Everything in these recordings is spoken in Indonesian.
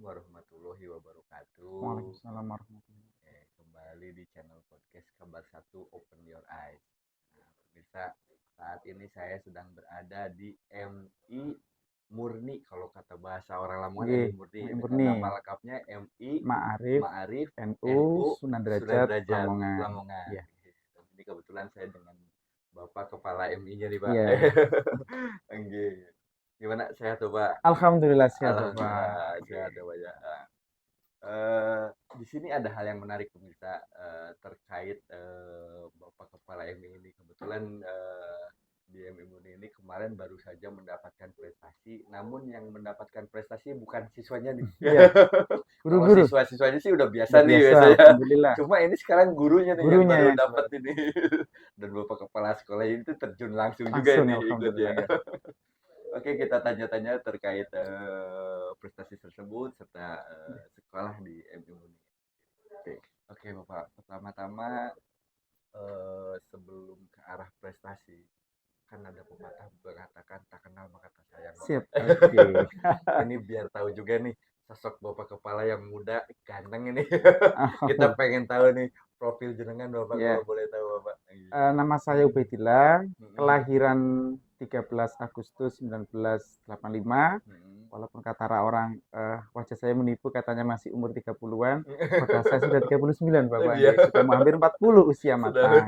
warahmatullahi wabarakatuh. Waalaikumsalam warahmatullahi. Kembali di channel podcast Kabar Satu Open Your Eyes. Nah, pemirsa, saat ini saya sedang berada di MI Murni, kalau kata bahasa orang Lamongan Nggih, MI Murni, MI dengan Murni, nama lengkapnya MI Ma'arif, Ma'arif NU, NU Sunan Sunan Derajat, Derajat Lamongan. Lamongan. Iya, Ini kebetulan saya dengan Bapak Kepala MI-nya nih, Pak. iya. Nggih. Gimana, sehat tuh, Pak? Alhamdulillah sehat, Alhamdulillah Bapak. sehat ya, Pak ya. Di sini ada hal yang menarik pemirsa, terkait Bapak Kepala MI ini. Kebetulan di MI Murni ini kemarin baru saja mendapatkan prestasi, namun yang mendapatkan prestasi bukan siswanya nih. Iya, Kalau guru-guru. siswa-siswanya sih udah biasa Udah nih biasa, biasanya. alhamdulillah. Cuma ini sekarang gurunya nih yang Gurunya baru yang dapat ini. Dan Bapak Kepala sekolah ini tuh terjun langsung juga langsung, ini ikut alhamdulillah ya. ya. Oke, kita tanya-tanya terkait prestasi tersebut serta sekolah di MI Murni. Oke, Bapak. Pertama-tama sebelum ke arah prestasi, kan ada pepatah mengatakan tak kenal maka tak sayang, Siap, Bapak. oke. Ini biar tahu juga nih sosok Bapak Kepala yang muda, ganteng ini. Kita Alhamdulillah. pengen tahu nih profil jenengan, Bapak, kalau Ya, boleh tahu, Bapak. nama saya Ubaidillah, Mm-mm. kelahiran 13 Agustus 1985. Mm-mm. Walaupun kata orang wajah saya menipu, katanya masih umur 30-an, padahal saya sudah 39, Bapak. Iya, Sudah hampir 40 usia sudah. matang.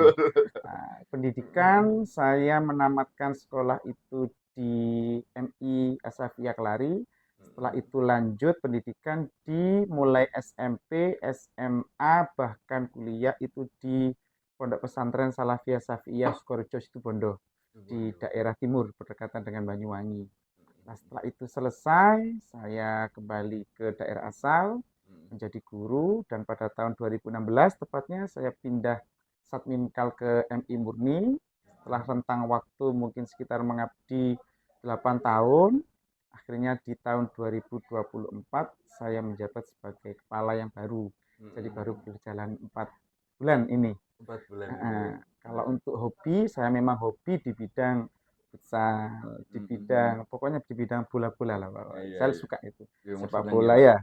Nah, pendidikan saya menamatkan sekolah itu di MI Asafia Kelari. Setelah itu lanjut pendidikan di mulai SMP, SMA, bahkan kuliah itu di Pondok Pesantren Salafiyah Safiyah Sukorejo Situbondo di daerah timur berdekatan dengan Banyuwangi. Nah, setelah itu selesai, saya kembali ke daerah asal menjadi guru, dan pada tahun 2016 tepatnya saya pindah Satminkal ke MI Murni. Setelah rentang waktu mungkin sekitar mengabdi 8 tahun, akhirnya di tahun 2024 saya menjabat sebagai kepala yang baru. Jadi baru berjalan 4 bulan ini. 4 bulan ini. Kalau untuk hobi, saya memang hobi di bidang futsal, di bidang pokoknya di bidang bola-bola lah, Pak. Iya, Saya iya. suka itu. Yang mau Sepak senang ya, bola Pak. ya.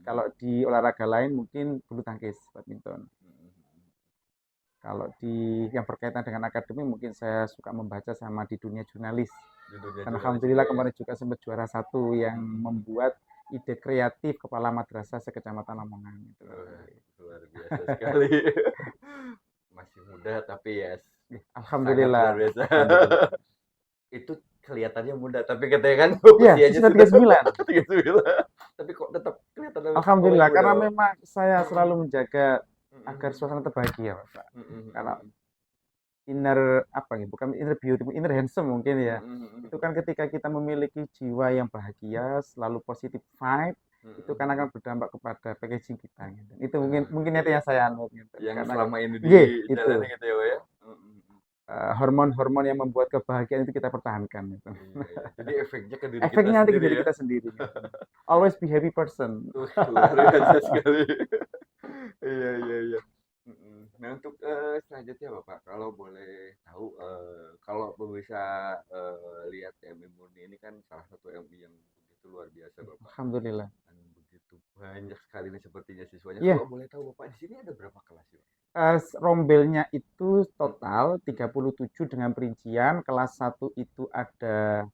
Kalau di olahraga lain mungkin bulu tangkis, badminton. Kalau di yang berkaitan dengan akademi mungkin saya suka membaca sama di dunia jurnalis. Di dunia Dan jurnalis juga alhamdulillah ya. kemarin juga sempat juara 1 yang membuat ide kreatif kepala madrasah sekecamatan Lamongan itu. Luar biasa sekali. Masih muda tapi ya Alhamdulillah. sangat luar biasa. Alhamdulillah. Itu kelihatannya muda, tapi katanya kan Iya, usianya sudah sudah 39. 39. Tapi kok tetap kelihatan Alhamdulillah, muda, karena Pak? memang saya selalu menjaga agar suasana terbahagia, Pak. Karena inner apa nih? Bukan inner beauty, inner handsome mungkin ya. Itu kan ketika kita memiliki jiwa yang bahagia, selalu positif vibe, itu kan akan berdampak kepada packaging kita. Gitu. Itu mungkin itu yang saya anut. Gitu. Yang Karena selama ini itu dijalani gitu ya, Pak ya. hormon-hormon yang membuat kebahagiaan itu kita pertahankan. Gitu. Iya. Jadi efeknya ke diri kita Efeknya nanti ke sendiri diri ya. kita sendiri. Gitu. Always be happy person. Luar biasa sekali. Iya, iya, iya. Nah, untuk selanjutnya, Bapak, kalau boleh tahu, kalau bisa lihat MI Murni ini kan salah satu MI yang begitu luar biasa, Bapak. Alhamdulillah. Dan begitu banyak sekali nih sepertinya siswanya. Iya. Kalau boleh tahu, Bapak, di sini ada berapa kelas ya, Pak? Rombelnya itu total 37 dengan perincian. Kelas 1 itu ada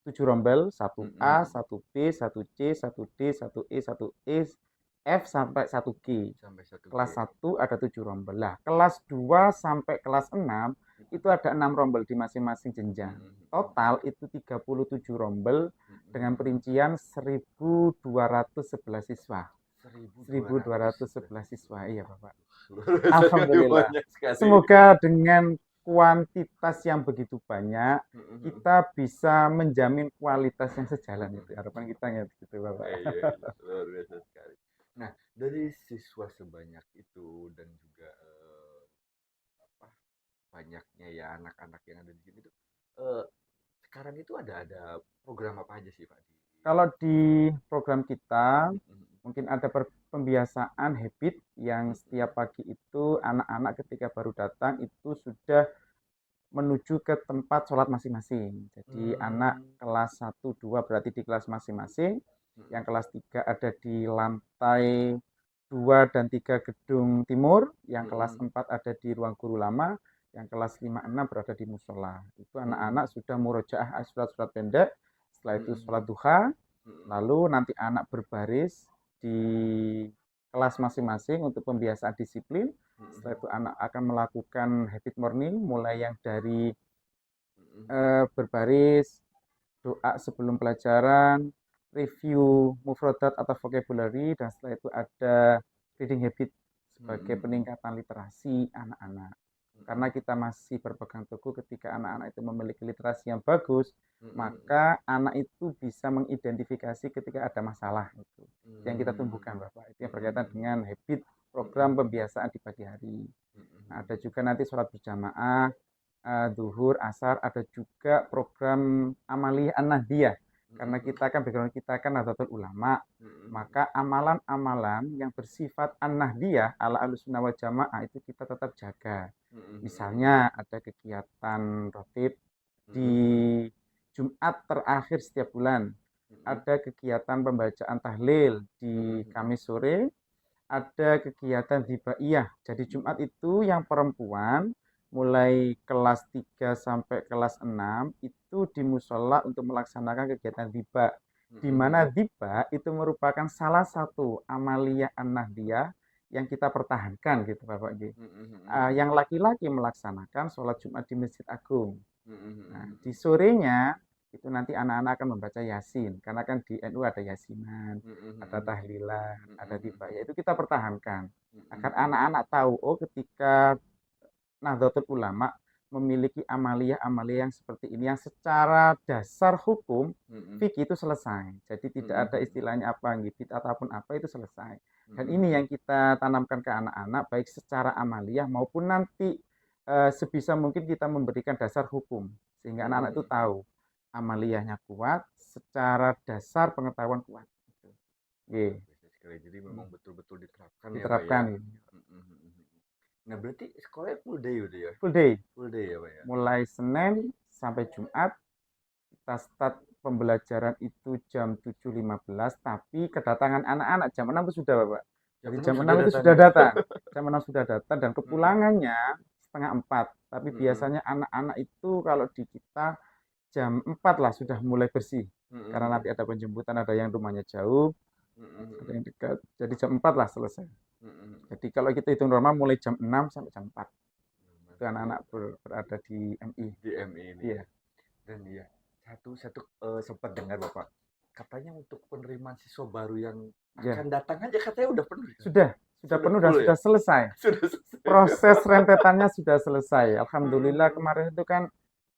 7 rombel, 1A, 1B, 1C, 1D, 1E, 1E, F sampai 1G. Sampai 1G. Kelas 1 ada 7 rombel. Lah, kelas 2 sampai kelas 6 itu ada 6 rombel di masing-masing jenjang. Total itu 37 rombel dengan perincian 1.211 siswa. 1.211 siswa, iya Bapak. Alhamdulillah. Semoga dengan kuantitas yang begitu banyak kita bisa menjamin kualitas yang sejalan, itu harapan kita gitu, Bapak. Iya, luar biasa sekali. Nah, dari siswa sebanyak itu dan juga banyaknya ya anak-anak yang ada di sini tuh, sekarang itu ada program apa aja sih, Pak? Kalau di program kita mungkin ada pembiasaan habit yang setiap pagi itu anak-anak ketika baru datang itu sudah menuju ke tempat sholat masing-masing. Jadi anak kelas 1, 2 berarti di kelas masing-masing. Yang kelas 3 ada di lantai 2 dan 3 gedung timur, yang kelas 4 ada di ruang guru lama, yang kelas 5, 6 berada di musola. Itu anak-anak sudah murojaah surat-surat pendek, setelah itu sholat duha, lalu nanti anak berbaris di kelas masing-masing untuk pembiasaan disiplin. Setelah itu anak akan melakukan habit morning, mulai yang dari berbaris, doa sebelum pelajaran, review mufradat atau vocabulary, dan setelah itu ada reading habit sebagai peningkatan literasi anak-anak. Karena kita masih berpegang teguh ketika anak-anak itu memiliki literasi yang bagus, maka anak itu bisa mengidentifikasi ketika ada masalah itu. Yang kita tumbuhkan, Bapak. Itu yang berkaitan dengan habit program pembiasaan di pagi hari. Nah, ada juga nanti sholat berjamaah, duhur, asar, ada juga program amaliyah an-nahdiyah. Karena kita kan background kita kan Nahdlatul Ulama, maka amalan-amalan yang bersifat an-nahdiyah ala Ahlussunnah wal Jamaah itu kita tetap jaga. Misalnya ada kegiatan rotib di Jumat terakhir setiap bulan, ada kegiatan pembacaan tahlil di Kamis sore, ada kegiatan hibaiyah. Jadi Jumat itu yang perempuan mulai kelas 3 sampai kelas 6 itu di musola untuk melaksanakan kegiatan hiba. Di mana hiba itu merupakan salah satu amaliyah an-nahdiyah yang kita pertahankan gitu Bapak G. Yang laki-laki melaksanakan sholat Jumat di Masjid Agung. Nah, di sorenya itu nanti anak-anak akan membaca Yasin, karena kan di NU ada Yasinan, ada tahlilan, ada hibah. Itu kita pertahankan agar anak-anak tahu, oh ketika Nahdlatul Ulama memiliki amaliyah-amaliyah yang seperti ini, yang secara dasar hukum fikih itu selesai. Jadi tidak ada istilahnya apa gitu ataupun apa, itu selesai. Dan ini yang kita tanamkan ke anak-anak, baik secara amaliyah maupun nanti sebisa mungkin kita memberikan dasar hukum, sehingga anak-anak itu tahu amaliyahnya kuat, secara dasar pengetahuan kuat. Gitu. Jadi memang betul-betul diterapkan, diterapkan ya Pak ya. Nah berarti sekolahnya full day udah ya? Full day. Full day ya Pak ya? Mulai Senin sampai Jumat, kita start pembelajaran itu jam 7.15, tapi kedatangan anak-anak jam 6 itu sudah Bapak. Jadi jam 6 itu sudah datang. Jam 6 sudah datang dan kepulangannya setengah 4. Tapi biasanya anak-anak itu kalau di kita jam 4 lah sudah mulai bersih. Karena nanti ada penjemputan, ada yang rumahnya jauh, ada yang dekat. Jadi jam 4 lah selesai. Jadi kalau kita hitung normal mulai jam 6 sampai jam 4. Itu anak-anak berada di MI. Di MI ini. Iya. Dan iya, satu sempat dengar Bapak, katanya untuk penerimaan siswa baru yang akan datang aja katanya udah penuh. Sudah penuh dan sudah selesai. Proses rentetannya sudah selesai. Alhamdulillah kemarin itu kan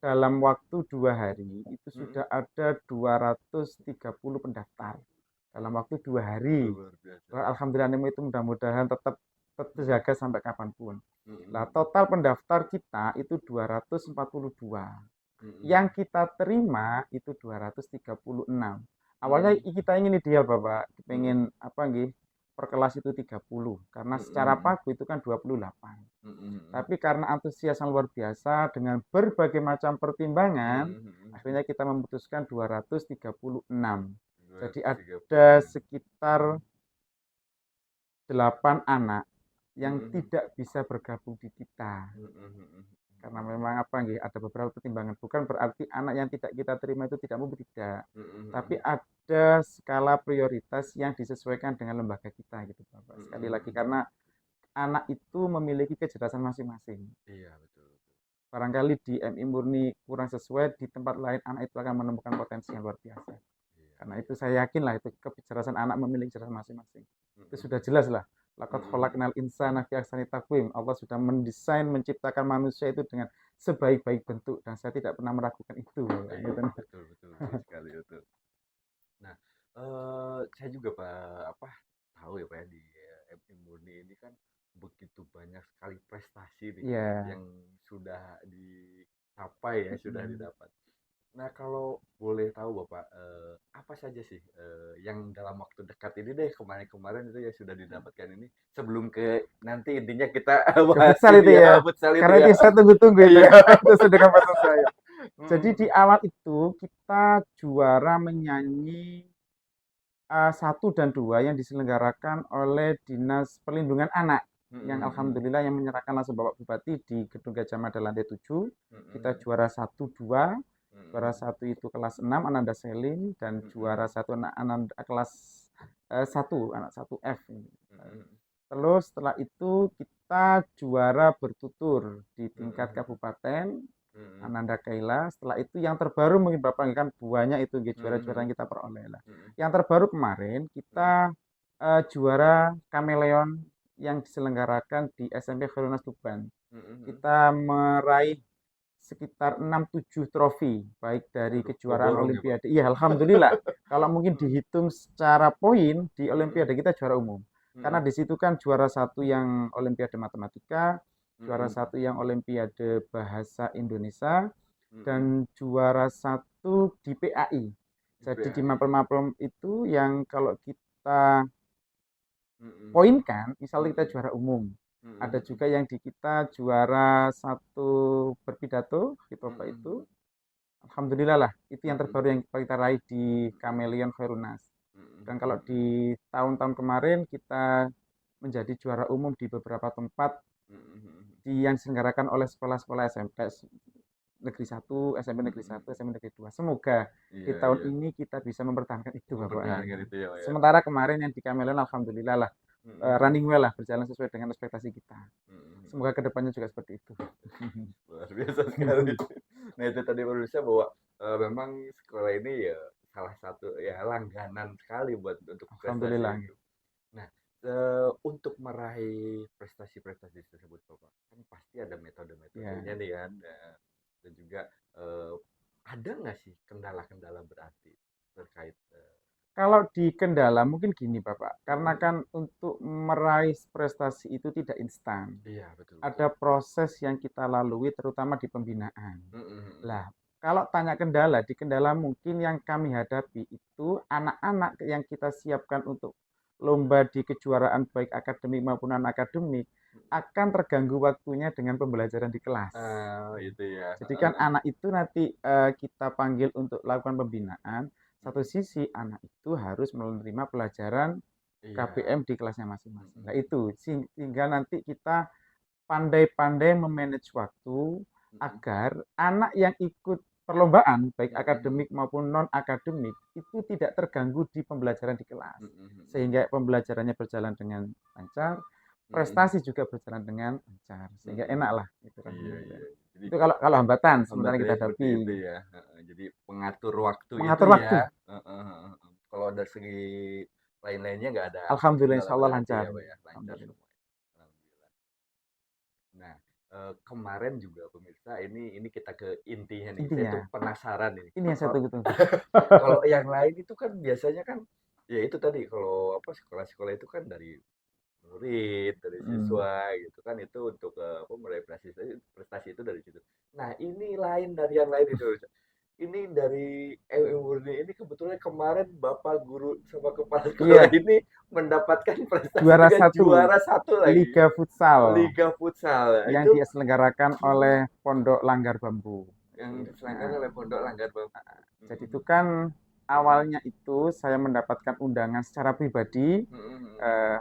dalam waktu 2 hari itu sudah ada 230 pendaftar. Dalam waktu 2 hari. Alhamdulillah itu mudah-mudahan tetap terjaga sampai kapanpun. Nah, total pendaftar kita itu 242. Yang kita terima itu 236. Awalnya kita ingin ideal Bapak, pengen per kelas itu 30, karena secara pagu itu kan 28. Tapi karena antusias yang luar biasa dengan berbagai macam pertimbangan, akhirnya kita memutuskan 236. Jadi ada sekitar 8 anak yang tidak bisa bergabung di kita. Karena memang ada beberapa pertimbangan. Bukan berarti anak yang tidak kita terima itu tidak mau, tidak. Tapi ada skala prioritas yang disesuaikan dengan lembaga kita gitu Bapak. Sekali lagi karena anak itu memiliki kecerdasan masing-masing. Iya, betul. Barangkali di MI murni kurang sesuai, di tempat lain anak itu akan menemukan potensi yang luar biasa. Karena itu saya yakin lah itu kecerdasan anak memiliki kecerdasan masing-masing. Itu sudah jelas lah. Laqad khalaqnal insana fi ahsani taqwim. Allah sudah mendesain, menciptakan manusia itu dengan sebaik-baik bentuk, dan saya tidak pernah meragukan itu. Betul sekali itu. Nah, saya juga tahu ya Pak ya, di MI Murni ini kan begitu banyak sekali prestasi nih yang sudah dicapai ya, sudah didapat. Nah, kalau boleh tahu Bapak, apa saja sih yang dalam waktu dekat ini deh, kemarin-kemarin itu ya sudah didapatkan ini, sebelum ke nanti intinya kita bahas futsal itu ya, karena itu saya tunggu-tunggu ya, itu sudah keputusan saya. Jadi di awal itu kita juara menyanyi 1 dan 2 yang diselenggarakan oleh Dinas Perlindungan Anak yang Mm-mm. alhamdulillah yang menyerahkan langsung Bapak Bupati di Gedung Gajah Mada lantai 7. Kita Mm-mm. juara 1 2. Juara Mm-mm. 1 itu kelas 6 Ananda Selin dan juara Mm-mm. 1 anak Ananda kelas 1 anak 1F. Mm-mm. Terus setelah itu kita juara bertutur di tingkat Mm-mm. kabupaten Mm-mm. Ananda Kaila. Setelah itu yang terbaru mungkin Bapak kan banyak itu juara-juara Mm-mm. yang kita peroleh lah. Mm-mm. Yang terbaru kemarin kita juara Kameleon yang diselenggarakan di SMP Khairul Nas Tuban. Mm-mm. Kita meraih sekitar 6-7 trofi, baik dari Waduh, kejuaraan keborong ya Pak. Olimpiade. Iya, alhamdulillah. Kalau mungkin dihitung secara poin di Mm-mm. Olimpiade kita juara umum. Karena Mm-mm. di situ kan juara 1 yang Olimpiade Matematika, juara Mm-mm. 1 yang Olimpiade Bahasa Indonesia, Mm-mm. dan juara 1 di PAI. Jadi di PAI. mapel-mapel itu yang kalau kita Mm-mm. poinkan, misalnya kita Mm-mm. juara umum. Ada Mm-mm. juga yang di kita juara 1 berpidato, gitu Pak Mm-mm. itu. Alhamdulillah lah, itu yang Mm-mm. terbaru yang kita raih di Mm-mm. Kameleon Khairul. Dan kalau Mm-mm. di tahun-tahun kemarin kita menjadi juara umum di beberapa tempat Mm-mm. yang diselenggarakan oleh sekolah-sekolah SMP Negeri 1, SMP Negeri Mm-mm. 1, SMP Negeri 2. Semoga di Iya, tahun iya. ini kita bisa mempertahankan itu Bapak. Mempertahankan itu ya Pak ya. Sementara kemarin yang di Kameleon alhamdulillah lah Mm-mm. running well lah, berjalan sesuai dengan ekspektasi kita. Mm-mm. Semoga kedepannya juga seperti itu. Luar biasa sekali. Nah itu tadi pemirsa bahwa memang sekolah ini ya salah satu ya langganan sekali buat untuk prestasi Alhamdulillah. itu. Nah, untuk meraih prestasi-prestasi tersebut Bapak, kan pasti ada Ya. metode-metodenya nih kan. Dan juga eh, ada nggak sih kendala-kendala berarti terkait Kalau di kendala mungkin gini Bapak, karena mm-mm. kan untuk meraih prestasi itu tidak instan. Iya betul betul. Ada proses yang kita lalui terutama di pembinaan. Mm-mm. Lah, kalau tanya kendala, di kendala mungkin yang kami hadapi itu anak-anak yang kita siapkan untuk lomba di kejuaraan baik akademik maupun non akademik akan terganggu waktunya dengan pembelajaran di kelas. Itu ya. Jadi kan anak itu nanti kita panggil untuk lakukan pembinaan. Satu Mm-mm. sisi anak itu harus menerima pelajaran Iya. KPM di kelasnya masing-masing. Nah Mm-mm. itu sehingga nanti kita pandai-pandai memanage waktu Mm-mm. agar anak yang ikut perlombaan baik Mm-mm. akademik maupun non akademik itu tidak terganggu di pembelajaran di kelas. Mm-mm. Sehingga pembelajarannya berjalan dengan lancar, Mm-mm. prestasi juga berjalan dengan lancar. Sehingga Mm-mm. enak lah gitu kan. Iya iya. Jadi Itu kalau hambatan sementara hambatannya kita seperti itu hadapi. ya. Heeh, jadi pengatur waktu itu Mengatur ya. waktu. Heeh, heeh, heeh. Kalau dari segi lain-lainnya nggak ada Alhamdulillah kendala insya Allah berarti lancar. ya, Pak ya. Lancar Alhamdulillah. semua. Alhamdulillah. Nah, kemarin juga pemirsa ini kita ke intinya nih. Saya Intinya, tuh penasaran ini. ini yang saya tunggu-tunggu. Kalau yang lain itu kan biasanya kan ya itu tadi kalau apa sekolah-sekolah itu kan dari murid, dari Hmm. siswa gitu kan itu untuk apa meraih prestasi prestasi itu dari situ. Nah, ini lain dari yang lain itu. Ini dari Murni ini kebetulan kemarin Bapak guru sama kepala sekolah Iya, ini mendapatkan prestasi juara juga satu juara satu lagi. Liga Futsal Liga Futsal. Nah, yang itu diselenggarakan oleh Pondok Langgar Bambu. yang Nah, diselenggarakan oleh Pondok Langgar Bambu. jadi Mm-mm. itu kan Mm-mm. awalnya itu saya mendapatkan undangan secara pribadi Mm-mm. eh,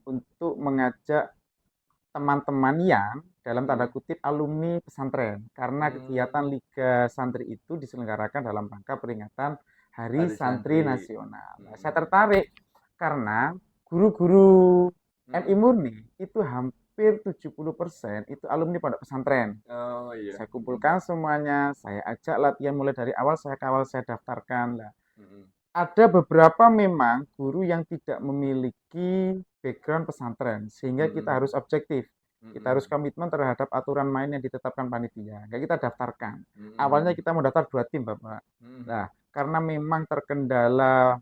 untuk mengajak teman-teman yang dalam tanda Mm-mm. kutip alumni pesantren karena kegiatan Mm. Liga Santri itu diselenggarakan dalam rangka peringatan Hari Hari Santri Santri. Nasional. Nah, saya Mm-mm. tertarik karena guru-guru MI Mm-mm. Murni itu hampir 70% itu alumni pondok pesantren. Oh iya. Saya Mm-mm. kumpulkan semuanya, saya ajak latihan mulai dari awal, saya kawal, saya daftarkan. Lah, Mm-mm. ada beberapa memang guru yang tidak memiliki background pesantren, sehingga kita Mm-mm. harus objektif. Kita harus Mm-mm. komitmen terhadap aturan main yang ditetapkan panitia. Nggak kita daftarkan. Awalnya Mm-mm. kita mau daftar 2 tim, Bapak. Mm-mm. Nah, karena memang terkendala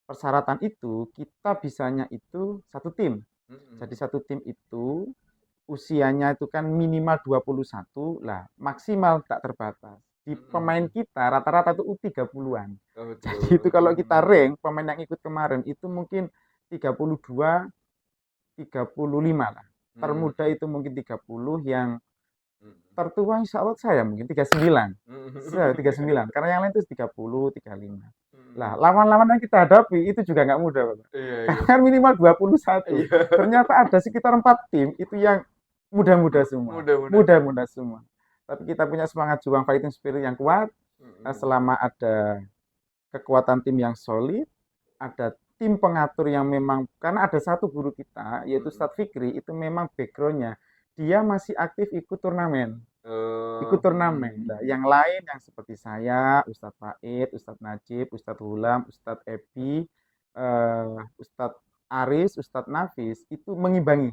persyaratan itu, kita bisanya itu 1 tim. Jadi Mm-mm. 1 tim itu usianya itu kan minimal 21 lah, maksimal tak terbatas. Di pemain Mm-mm. kita rata-rata itu U30-an. Oh, Jadi itu kalau kita rank pemain yang ikut kemarin itu mungkin 32, 35 lah. Termuda Mm-mm. itu mungkin 30, yang Mm-mm. tertua insya Allah saya mungkin 39. Saya Mm-mm. 39, karena yang lain itu 30, 35. Lah, lawan-lawan yang kita hadapi itu juga nggak mudah, Bapak. Iya, iya. Karena kan minimal 21. Iya. Ternyata ada sekitar 4 tim itu yang mudah-mudah semua. Mudah-mudah semua. Mudah-mudah semua. Tapi kita punya semangat juang fighting spirit yang kuat. Selama ada kekuatan tim yang solid, ada tim pengatur yang memang, karena ada satu guru kita, yaitu Ustadz Fikri, itu memang backgroundnya, dia masih aktif ikut turnamen. Ikut turnamen. Nah, yang lain yang seperti saya, Ustadz Faid, Ustadz Najib, Ustadz Hulam, Ustadz Ebi, Ustadz Aris, Ustadz Nafis, itu mengimbangi.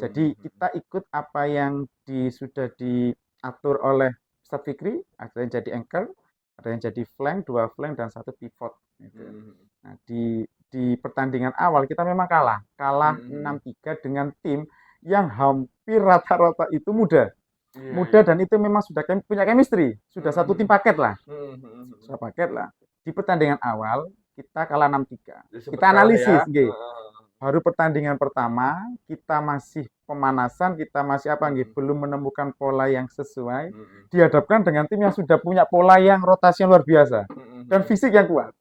Jadi kita ikut apa yang sudah diatur oleh Ustadz Fikri, ada yang jadi anchor, ada yang jadi flank, 2 flank, dan 1 pivot. Gitu. Nah, di pertandingan awal kita memang kalah 6-3 dengan tim yang hampir rata-rata itu muda. Muda dan itu memang sudah punya chemistry, sudah satu tim paket lah. Sudah paket lah. Di pertandingan awal kita kalah 6-3. Kita analisis, ya. Baru pertandingan pertama kita masih pemanasan, kita masih belum menemukan pola yang sesuai. Dihadapkan dengan tim yang sudah punya pola yang rotasi luar biasa dan fisik yang kuat.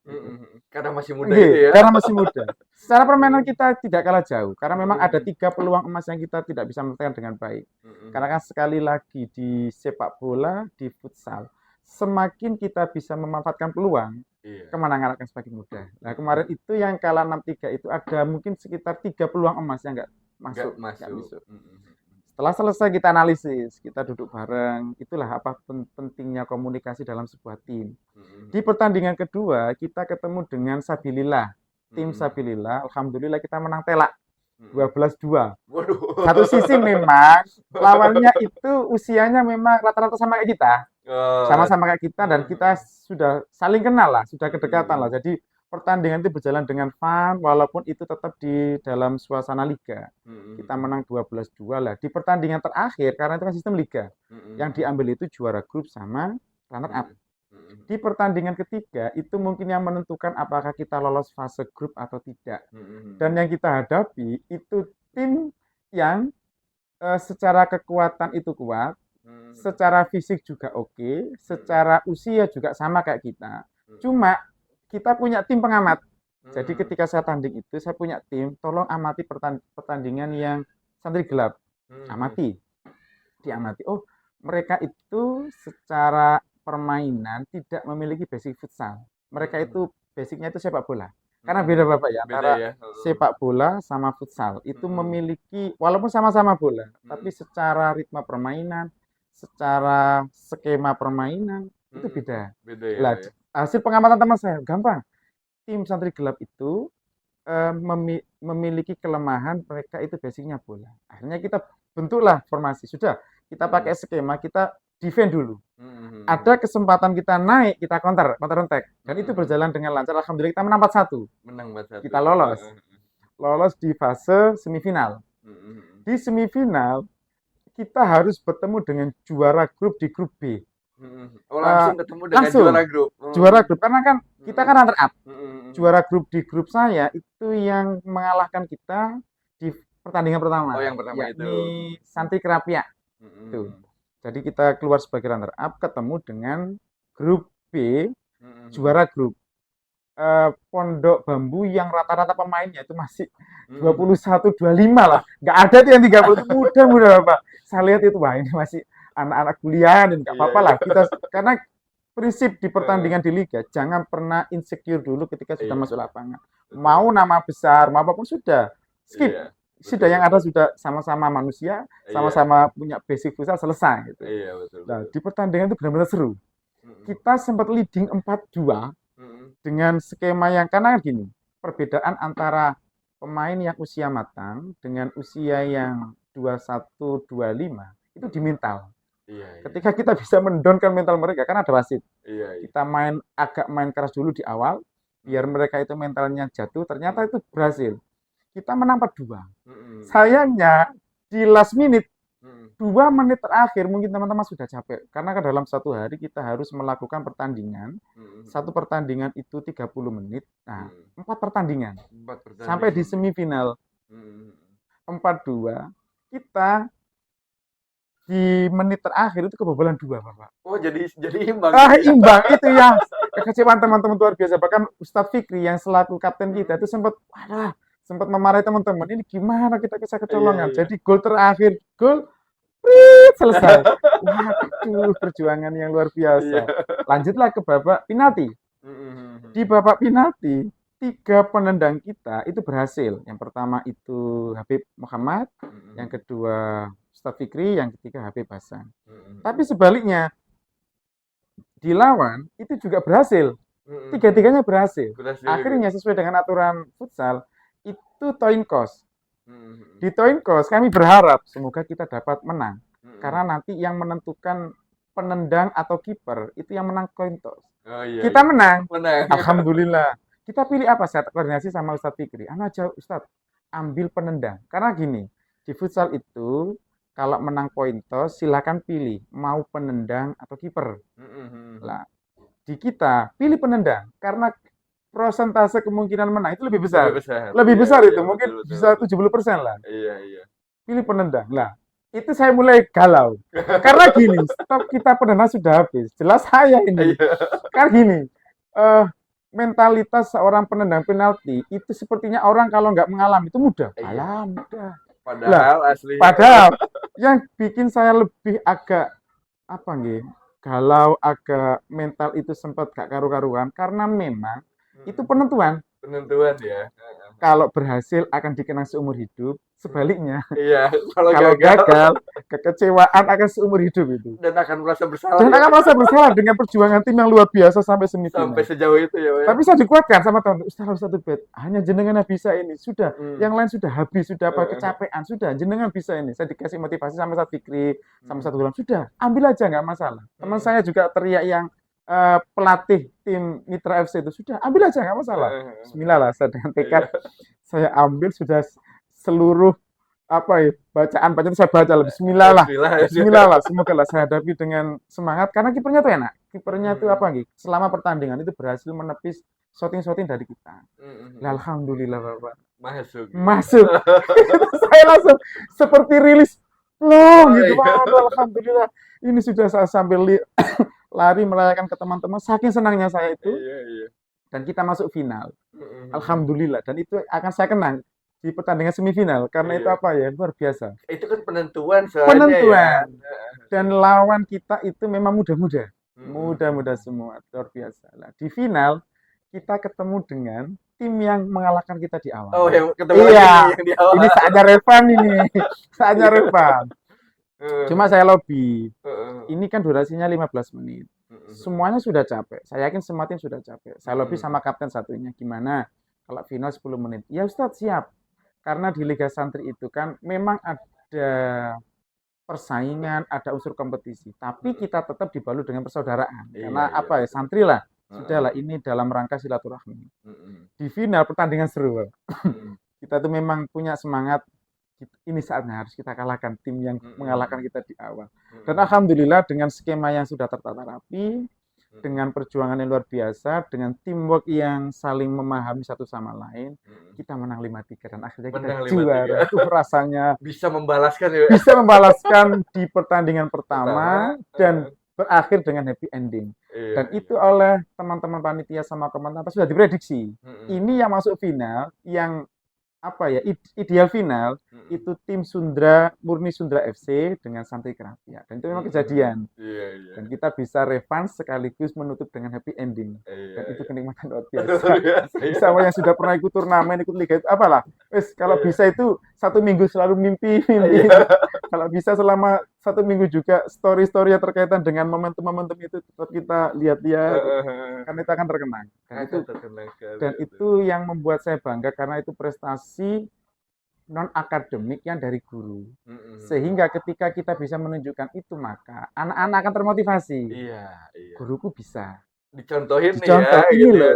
Karena masih muda itu ya. Karena masih muda. Secara permainan kita tidak kalah jauh karena memang ada 3 peluang emas yang kita tidak bisa memenangkan dengan baik. Karena kan sekali lagi di sepak bola, di futsal, semakin kita bisa memanfaatkan peluang, kemenangan akan semakin mudah. Nah, kemarin itu yang kalah 6-3 itu ada mungkin sekitar 3 peluang emas yang nggak masuk. Setelah selesai kita analisis, kita duduk bareng, itulah apa pentingnya komunikasi dalam sebuah tim. Di pertandingan kedua, kita ketemu dengan Sabilillah. Tim Sabilillah, alhamdulillah kita menang telak. 12-2. Satu sisi memang lawannya itu usianya memang rata-rata sama kayak kita. Sama-sama kayak kita dan kita sudah saling kenal lah, sudah kedekatan lah. Jadi pertandingan itu berjalan dengan fun walaupun itu tetap di dalam suasana liga. Kita menang 12-2 lah. Di pertandingan terakhir karena itu kan sistem liga. Yang diambil itu juara grup sama runner up. Di pertandingan ketiga itu mungkin yang menentukan apakah kita lolos fase grup atau tidak. Dan yang kita hadapi itu tim yang secara kekuatan itu kuat, secara fisik juga oke, secara usia juga sama kayak kita. Cuma kita punya tim pengamat. Jadi ketika saya tanding itu, saya punya tim, tolong amati pertandingan yang santri gelap. Amati. Diamati. Oh, mereka itu secara permainan tidak memiliki basic futsal. Mereka itu basicnya itu sepak bola. Karena beda Bapak ya, antara sepak bola sama futsal. Itu memiliki, walaupun sama-sama bola, tapi secara ritme permainan, secara skema permainan, itu beda. Lah, hasil pengamatan teman saya, gampang. Tim santri gelap itu memiliki kelemahan, mereka itu basicnya bola. Akhirnya kita bentuklah formasi. Sudah, kita pakai skema, kita defend dulu. Ada kesempatan kita naik, kita counter attack. Dan itu berjalan dengan lancar. Alhamdulillah kita menang 4-1. Kita lolos. Lolos di fase semifinal. Di semifinal, kita harus bertemu dengan juara grup di grup B. Langsung ketemu dengan juara grup. Juara grup, karena kan kita kan runner up. Juara grup di grup saya itu yang mengalahkan kita di pertandingan pertama. Oh, yang pertama itu. Santri Kerapia. Tuh. Jadi kita keluar sebagai runner up, ketemu dengan grup B, juara grup. Pondok Bambu yang rata-rata pemainnya itu masih 21-25 lah. Nggak ada tuh yang 30 itu muda Bapak. Saya lihat itu, wah ini masih anak-anak kuliah dan nggak apa-apa lah. Karena prinsip di pertandingan di liga, jangan pernah insecure dulu ketika sudah masuk lapangan. Mau nama besar, mau apapun sudah, skip. Sudah yang ada sudah sama-sama manusia, sama-sama punya basic futsal, selesai gitu. Nah, di pertandingan itu benar-benar seru. Kita sempat leading 4-2 dengan skema yang, karena gini, perbedaan antara pemain yang usia matang dengan usia yang 21-25 itu di mental. Ketika kita bisa mendonkan mental mereka, kan ada wasit. Kita agak main keras dulu di awal, biar mereka itu mentalnya jatuh, ternyata itu berhasil. Kita menang 4-2. Sayangnya di last minute, 2 menit terakhir mungkin teman-teman sudah capek. Karena dalam satu hari kita harus melakukan pertandingan. Satu pertandingan itu 30 menit. Nah, 4 pertandingan. Sampai di semifinal 4-2, kita di menit terakhir itu kebobolan 2, Bapak. Oh, jadi imbang Ah, gitu ya? imbang itu yang kekecewaan teman-teman luar biasa. Bahkan Ustadz Fikri yang selaku kapten kita itu sempat memarahi teman-teman. Ini gimana kita bisa Iya, kecolongan? iya. Jadi gol terakhir, gol, prit, selesai. Waduh, perjuangan yang luar Iya. biasa. Lanjutlah ke babak penalti. Di babak penalti, 3 penendang kita itu berhasil. Yang pertama itu Habib Muhammad, yang kedua Ustadz Fikri, yang ketiga Habib Hasan. Tapi sebaliknya, di lawan itu juga berhasil. Tiga-tiganya berhasil. Berhasil Akhirnya juga. sesuai dengan aturan futsal, itu coin cost. Mhm. Di coin cost kami berharap semoga kita dapat menang. Karena nanti yang menentukan penendang atau kiper itu yang menang coin toss. Oh iya, Kita iya. menang. Menang. Alhamdulillah. Kita pilih apa? Saya koordinasi sama Ustadz Fikri. Anu aja Ustadz, ambil penendang. Karena gini, di futsal itu kalau menang poin toss silakan pilih mau penendang atau kiper. Lah, di kita pilih penendang karena prosentase kemungkinan menang itu lebih Lebih besar. besar. Lebih Iya, besar iya, itu, betul, mungkin betul, bisa betul. 70% lah. Iya, iya. Pilih penendang. Lah, itu saya mulai galau. Karena gini, stok kita penendang sudah habis. Jelas saya ini. Iya. Kan gini, eh, mentalitas seorang penendang penalti itu sepertinya orang kalau nggak mengalami itu mudah. Iya. Alah, mudah. Lah, Padahal aslinya padahal yang bikin saya lebih agak apa nggih, galau, agak mental itu sempat gak karu-karuan karena memang itu penentuan. penentuan ya. Kalau berhasil akan dikenang seumur hidup, sebaliknya Iya, kalau kalau gagal gagal kekecewaan akan seumur hidup itu. dan akan merasa bersalah Dan ya akan merasa bersalah dengan perjuangan tim yang luar biasa sampai sampai semifinal. sejauh itu ya, Pak ya. Tapi saya dikuatkan sama teman, Ustaz satu bet, hanya jenengan yang bisa ini. Sudah, yang lain sudah habis, sudah apa kecapean, sudah jenengan bisa ini. Saya dikasih motivasi sama Ustaz Fikri, sama satu bulan, sudah, ambil aja nggak masalah. Teman saya juga teriak yang pelatih tim Mitra FC itu, sudah, ambil aja nggak masalah. Bismillah lah, saya dengan tekad saya ambil sudah seluruh apa ya bacaan saya baca lah Bismillah lah, Bismillah lah, semoga lah saya hadapi dengan semangat karena kipernya tuh enak, kipernya tuh apa gitu selama pertandingan itu berhasil menepis shooting dari kita. Alhamdulillah Bapak masuk. Saya langsung seperti rilis loh gitu Pak. Alhamdulillah ini sudah saya sambil lari merayakan ke teman-teman saking senangnya saya itu. Dan kita masuk final. Alhamdulillah. Dan itu akan saya kenang di pertandingan semifinal. Karena itu apa ya, luar biasa. Itu kan penentuan soalnya Penentuan. ya. Dan lawan kita itu memang muda-muda. Muda-muda semua. Luar biasa. Nah, di final, kita ketemu dengan tim yang mengalahkan kita di awal. Oh, yang ketemu iya, yang di awal. Ini saatnya Revan ini. Saatnya Revan. Cuma saya lobby. Ini kan durasinya 15 menit. Semuanya sudah capek. Saya yakin semua tim sudah capek. Saya lobby sama kapten satunya. Gimana kalau final 10 menit? Ya Ustadz siap. Karena di Liga Santri itu kan memang ada persaingan, ada unsur kompetisi. Tapi kita tetap dibalut dengan persaudaraan. Karena apa ya, santri lah. Sudahlah, ini dalam rangka silaturahmi. Di final pertandingan seru. Kita tuh memang punya semangat. Ini saatnya harus kita kalahkan tim yang mengalahkan kita di awal. Dan alhamdulillah dengan skema yang sudah tertata rapi, dengan perjuangan yang luar biasa, dengan teamwork yang saling memahami satu sama lain, kita menang 5-3 dan akhirnya kita juara. Itu rasanya bisa membalaskan ya. Bisa membalaskan di pertandingan pertama dan berakhir dengan happy ending. Dan itu oleh teman-teman panitia sama komentar sudah diprediksi. Ini yang masuk final, yang apa ya ideal final itu tim Murni Sundra FC dengan Santri Kerapiak dan itu memang kejadian dan kita bisa revanse sekaligus menutup dengan happy ending dan itu kenikmatan luar biasa. Sama yang sudah pernah ikut turnamen ikut liga itu apalah kalau bisa itu 1 minggu selalu mimpi. Kalau bisa selama 1 minggu juga story-story yang terkaitan dengan momentum-momentum itu tetap kita lihat-lihat karena itu akan terkenang dan itu yang membuat saya bangga karena itu prestasi non akademik yang dari guru sehingga ketika kita bisa menunjukkan itu maka anak-anak akan termotivasi. Guruku bisa dicontohin ya, ini gitu loh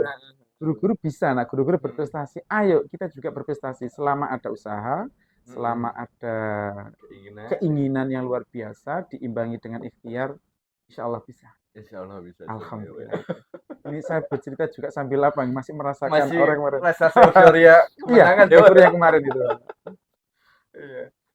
guru-guru bisa, nah guru-guru berprestasi, ayo kita juga berprestasi selama ada usaha, selama ada keinginan yang luar biasa diimbangi dengan ikhtiar, insya Allah bisa. Alhamdulillah. Ini saya bercerita juga sambil apa masih merasakan orang kemarin. Rasa euforia kemenangan ya kemarin itu.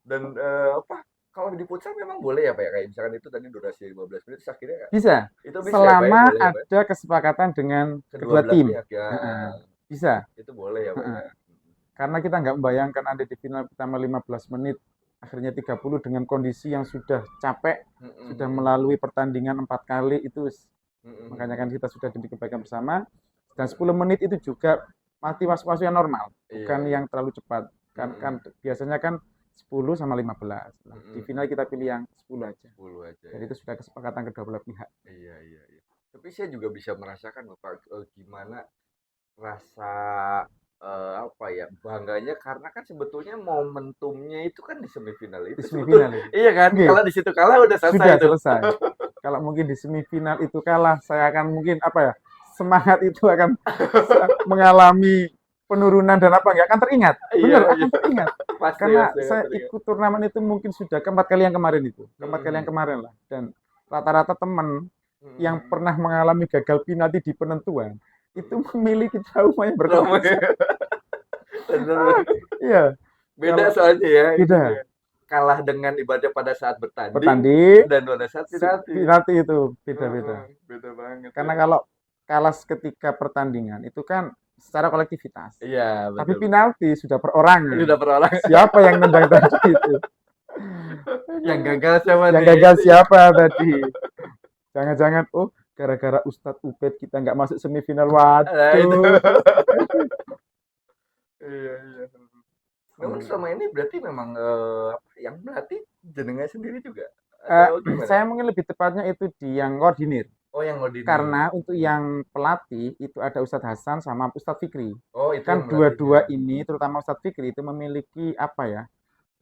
Dan apa kalau di futsal memang boleh ya Pak ya? Kayak misalkan itu tadi durasi 15 menit, terus akhirnya Bisa, itu bisa ya Pak ya? selama Boleh ya Pak ya? ada kesepakatan dengan Kedua kedua belah tim. pihak ya. Heeh, bisa. Itu boleh ya Pak Heeh. ya? Karena kita nggak membayangkan ada di final pertama 15 menit, akhirnya 30 dengan kondisi yang sudah capek, sudah Mm-mm. melalui pertandingan 4 kali itu, makanya kan Mm-mm. kita sudah demi kebaikan bersama. Dan 10 menit itu juga mati was-was yang normal, Iya, bukan iya. yang terlalu cepat. Kan Mm-mm. biasanya kan 10 sama 15. Nah, di final Mm-mm. kita pilih yang 10 aja. 10 aja Jadi ya. itu sudah kesepakatan kedua belah pihak. Iya, iya, iya. Tapi saya juga bisa merasakan Bapak gimana rasa apa ya bangganya karena kan sebetulnya momentumnya itu kan di semifinal Di itu sebetulnya semifinal itu. iya kan Oke, kalau di situ kalah udah selesai sudah itu. selesai. Kalau mungkin di semifinal itu kalah, saya akan mungkin apa ya, semangat itu akan mengalami penurunan dan apa nggak akan teringat. Iya, Bener, iya. akan teringat. Pasti Karena pasti akan saya teringat. ikut turnamen itu mungkin sudah keempat kali yang kemarin itu. Keempat kali yang Mm-mm. kemarin lah. Dan rata-rata teman yang Mm-mm. pernah mengalami gagal penalti di penentuan, itu Mm-mm. memiliki trauma yang Trauma berkepanjangan. ya. Bener. Iya, Beda kalau soalnya ya itu beda. ya. Kalah dengan ibadah pada saat bertanding Bertanding, dan pada saat penalti. penalti itu Heeh, beda-beda. beda banget Karena ya. kalau kalah ketika pertandingan itu kan secara kolektivitas. Iya, Tapi betul betul. penalti sudah perorangan. Sudah perorangan. Siapa yang nendang tadi itu? Yang gagal siapa Yang nih? gagal Gitu ya. siapa tadi? Jangan-jangan, oh gara-gara Ustadz Ubed kita nggak masuk semifinal. Nah, itu. Waduh. Iya, iya. Namun Hmm. selama ini berarti memang apa, yang melatih jenengan sendiri juga atau gimana? Saya mungkin lebih tepatnya itu di yang koordinir. Oh, yang Karena ngodinir. untuk yang pelatih itu ada Ustadz Hasan sama Ustadz Fikri. Oh, itu yang Kan melatihnya. dua-dua ini, terutama Ustadz Fikri itu memiliki apa ya,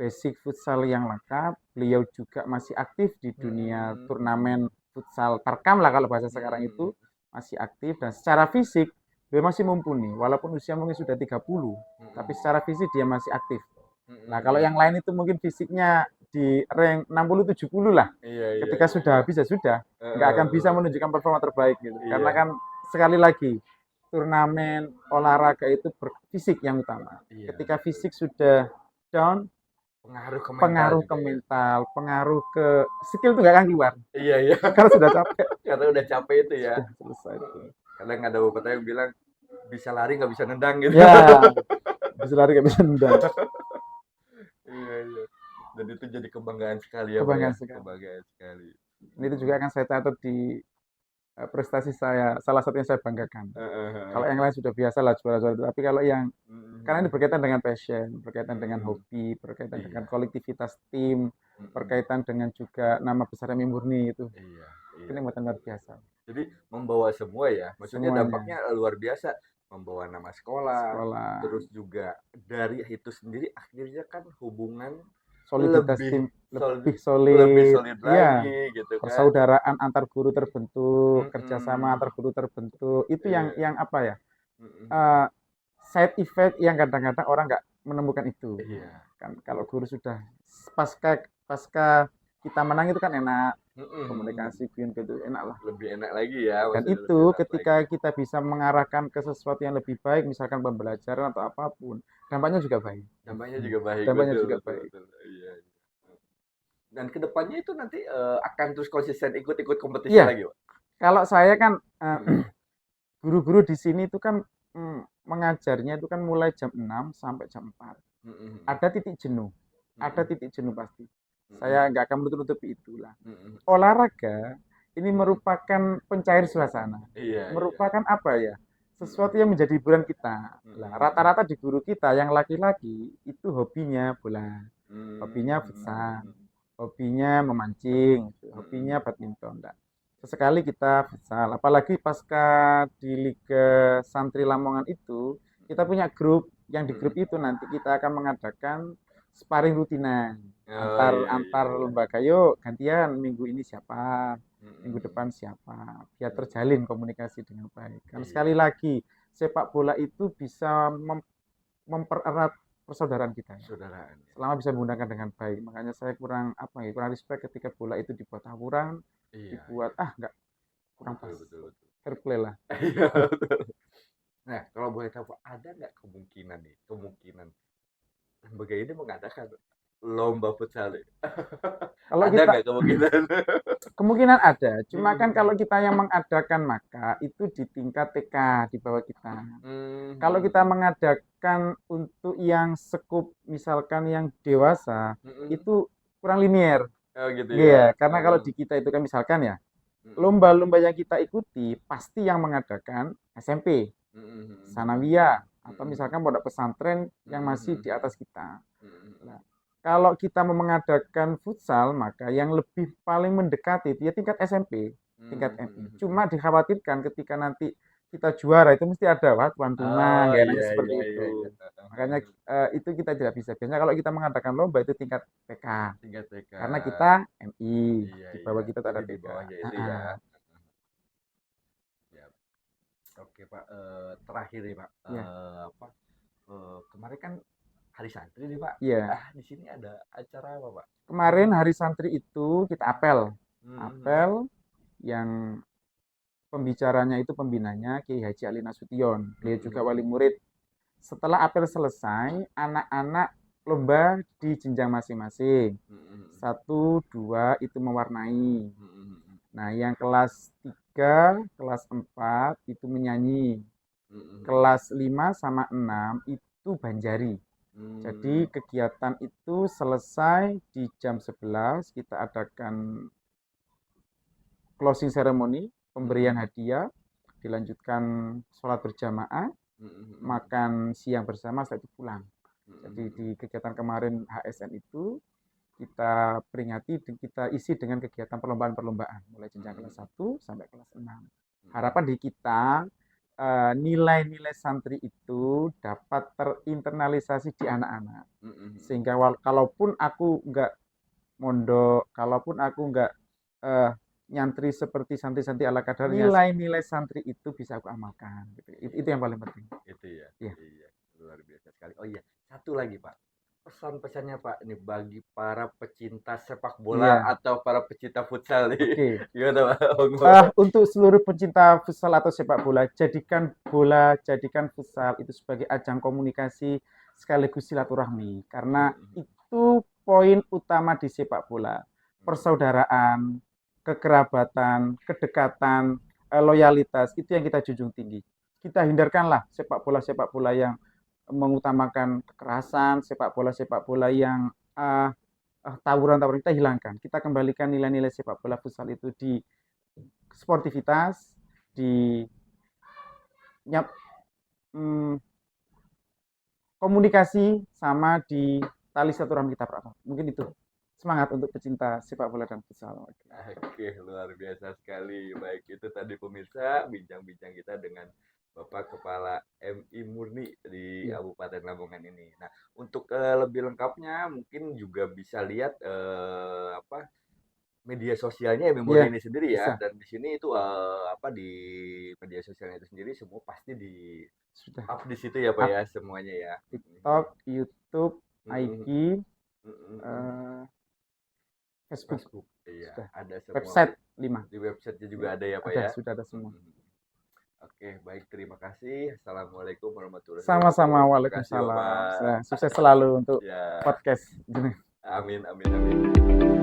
basic futsal yang lengkap. Beliau juga masih aktif di dunia Mm-mm. turnamen futsal Tarkam lah kalau bahasa sekarang Mm-mm. itu, masih aktif dan secara fisik beliau masih mumpuni walaupun usia mungkin sudah 30, tapi Mm-mm. secara fisik dia masih aktif. Nah, kalau Mm-mm. yang lain itu mungkin fisiknya di rank 60 70 lah. Iya, iya, Ketika iya. sudah habis ya sudah, nggak akan bisa Heeh. menunjukkan performa terbaik gitu. Karena Iya, kan sekali lagi turnamen olahraga itu fisik yang utama. iya, Ketika betul. fisik sudah down, Pengaruh ke mental pengaruh ke juga ya. mental, pengaruh ke skill itu nggak akan keluar. Iya, iya. Karena sudah capek, Karena udah capek itu ya. sudah selesai itu. Kadang ada beberapa yang bilang bisa lari nggak bisa nendang gitu. Ya, bisa lari nggak bisa nendang. Iya, iya. Dan itu jadi kebanggaan sekali ya, Pak ya. Kebanggaan sekali. Kebanggaan sekali. Ini itu juga akan saya catat di prestasi saya, salah satu yang saya banggakan. Heeh, Kalau heeh. yang lain sudah biasa lah juara-juara, tapi kalau yang karena ini Mhm. berkaitan dengan passion, berkaitan dengan Mhm. hobi, berkaitan dengan Iya. kolektivitas tim, Mhm. berkaitan dengan juga nama besar Mimi Murni itu. Iya, iya, Ini buatan luar betul, biasa. betul. Jadi membawa semua ya. Maksudnya Semuanya. dampaknya luar biasa. Membawa nama sekolah, Sekolah, terus juga dari itu sendiri akhirnya kan hubungan soliditas lebih tim lebih solid, lebih solid. solid Ya, lagi gitu kan. persaudaraan antar guru terbentuk, kerjasama Mhm. antar guru terbentuk. Itu Iya. yang apa ya? Mhm. eh, Side effect yang kadang-kadang orang nggak menemukan itu. Iya. Kan kalau guru sudah pasca pasca kita menang itu kan enak, Mhm, mhm. komunikasi Queen gitu enak lah. Lebih enak lagi ya, Dan maksudnya itu lebih enak ketika lagi. kita bisa mengarahkan ke sesuatu yang lebih baik, misalkan pembelajaran atau apapun, dampaknya juga baik. Dampaknya juga baik, Dampaknya betul juga betul baik. betul. Iya, iya. Dan kedepannya itu nanti akan terus konsisten ikut-ikut kompetisi Iya, lagi, Pak? kalau saya kan Mhm. guru-guru di sini itu kan mengajarnya itu kan mulai jam 6 sampai jam 4. Mhm, mhm. Ada titik jenuh, ada Mhm. titik jenuh pasti. Mhm. Saya nggak akan menutup-nutupi itulah. Mhm. Olahraga ini Mhm. merupakan pencair suasana, Iya, iya. merupakan apa ya, sesuatu Mhm. yang menjadi hiburan kita. Mhm, Lah, mhm. rata-rata di guru kita yang laki-laki itu hobinya bola, hobinya futsal, Mmm. hobinya memancing, hobinya Mhm. badminton. Nah, sesekali kita futsal, apalagi pasca di Liga Santri Lamongan itu, kita Mhm. punya grup, yang di grup Mhm. itu nanti kita akan mengadakan sparring rutinan Oh, antar iya, iya, antar iya. lembaga. Yuk gantian minggu ini siapa, minggu Mhm. depan siapa, biar Mhm. terjalin komunikasi dengan baik. Karena sekali Iya, lagi sepak bola itu bisa mempererat persaudaraan kita ya. persaudaraan ya. Selama bisa menggunakan dengan baik. Makanya saya kurang apa ya, kurang respect ketika bola itu dibuat tawuran, Iya, dibuat iya. nggak, kurang Betul, pas. betul, betul. Fair play lah. Iya, betul. Nah, kalau boleh tahu, Pak, ada nggak kemungkinan nih, kemungkinan lembaga ini mengadakan lomba futsal nih? Kalau Ada kita nggak kemungkinan? kemungkinan ada, cuma kan Mhm. kalau kita yang mengadakan maka itu di tingkat TK di bawah kita. Mmm, Kalau mhm kita mhm. mengadakan untuk yang skup misalkan yang dewasa Mhm. itu kurang linier. Oh gitu ya? Iya, karena kalau Heeh. di kita itu kan misalkan ya, Mhm. lomba-lomba yang kita ikuti pasti yang mengadakan SMP, Mhm mhm mhm. sanawiyah, atau Mhm mhm. misalkan pondok pesantren yang Mhm masih mhm di mhm. atas kita. Mhm Nah, mhm. kalau kita mau mengadakan futsal, maka yang lebih paling mendekati dia tingkat SMP, tingkat Mmm, MI. mhm mhm. Cuma dikhawatirkan ketika nanti kita juara itu mesti ada wah tuan rumah, Oh, nggak enaknya iya iya seperti iya iya. itu. Heeh Makanya heeh. itu kita tidak bisa. Biasanya kalau kita mengadakan lomba itu tingkat TK, Tingkat TK. karena kita MI, Iya di iya. bawah kita tuh Jadi ada di TK. bawahnya itu ya? Heeh. Siap. Oke Pak, terakhir nih Pak, Ya, apa, kemarin kan Hari Santri nih Pak. iya. Di sini ada acara apa Pak? Kemarin hari santri itu kita apel, Mhm mhm. apel yang pembicaranya itu pembinanya Kiai Haji Ali Nasution. Beliau Mhm juga mhm. wali murid. Setelah apel selesai, anak-anak lomba di jenjang masing-masing. Mhm mhm. Satu, dua itu mewarnai. Mhm mhm. Nah, yang kelas 3, kelas 4 itu menyanyi. Mhm mhm. Kelas 5 sama 6 itu banjari. Jadi Mmm. kegiatan itu selesai di jam 11 kita adakan closing ceremony, Mhm pemberian mhm. hadiah, dilanjutkan sholat berjamaah, Mhm mhm. makan siang bersama, setelah itu pulang. Mhm Jadi di mhm. kegiatan kemarin HSN itu kita peringati dan kita isi dengan kegiatan perlombaan-perlombaan mulai Mhm jenjang kelas mhm. 1 sampai kelas 6. Mhm. Harapan di kita nilai-nilai santri itu dapat terinternalisasi di anak-anak. Mhm mhm. Sehingga kalaupun aku nggak mondok, kalaupun aku nggak eh, nyantri seperti santri-santri ala kadarnya, nilai-nilai santri itu bisa aku amalkan. Gitu. Itu Iya. yang paling penting. Itu ya? Ya, Iya. Luar biasa sekali. Oh iya, satu lagi Pak. Pesan-pesannya Pak, ini bagi para pecinta sepak bola iya. atau para pecinta futsal nih. Oke. Gimana Pak? Untuk seluruh pecinta futsal atau sepak bola, jadikan futsal itu sebagai ajang komunikasi sekaligus silaturahmi. Mhm Karena mhm. itu poin utama di sepak bola. Mhm. Persaudaraan, kekerabatan, kedekatan, loyalitas, itu yang kita junjung tinggi. Kita hindarkanlah sepak bola yang mengutamakan kekerasan, sepak bola yang tawuran-tawuran kita hilangkan. Kita kembalikan nilai-nilai sepak bola futsal itu di sportivitas, di nyap, hmm, komunikasi, sama di tali silaturahmi kita pererat. Mungkin itu semangat untuk pecinta sepak bola dan futsal. Oke, luar biasa sekali. Baik, itu tadi pemirsa bincang-bincang kita dengan Bapak Kepala MI Murni di Iya, Kabupaten Lamongan ini. Nah, untuk lebih lengkapnya mungkin juga bisa lihat apa media sosialnya MI iya Murni ini sendiri ya. bisa. Dan di sini itu apa di media sosialnya itu sendiri semua pasti di Sudah up di situ ya Pak up ya semuanya ya. TikTok, YouTube, Mhm, IG, mhm, mhm. eh, Facebook, Facebook, iya sudah. ada semua Website 5. di websitenya juga Ya, ada ya Pak ada, ya. sudah ada semua. Mhm. Oke, baik terima kasih. Assalamualaikum warahmatullahi Sama-sama, wabarakatuh. Makasih Waalaikumsalam. Bapak. Sukses selalu untuk Ya, podcast. amin amin amin.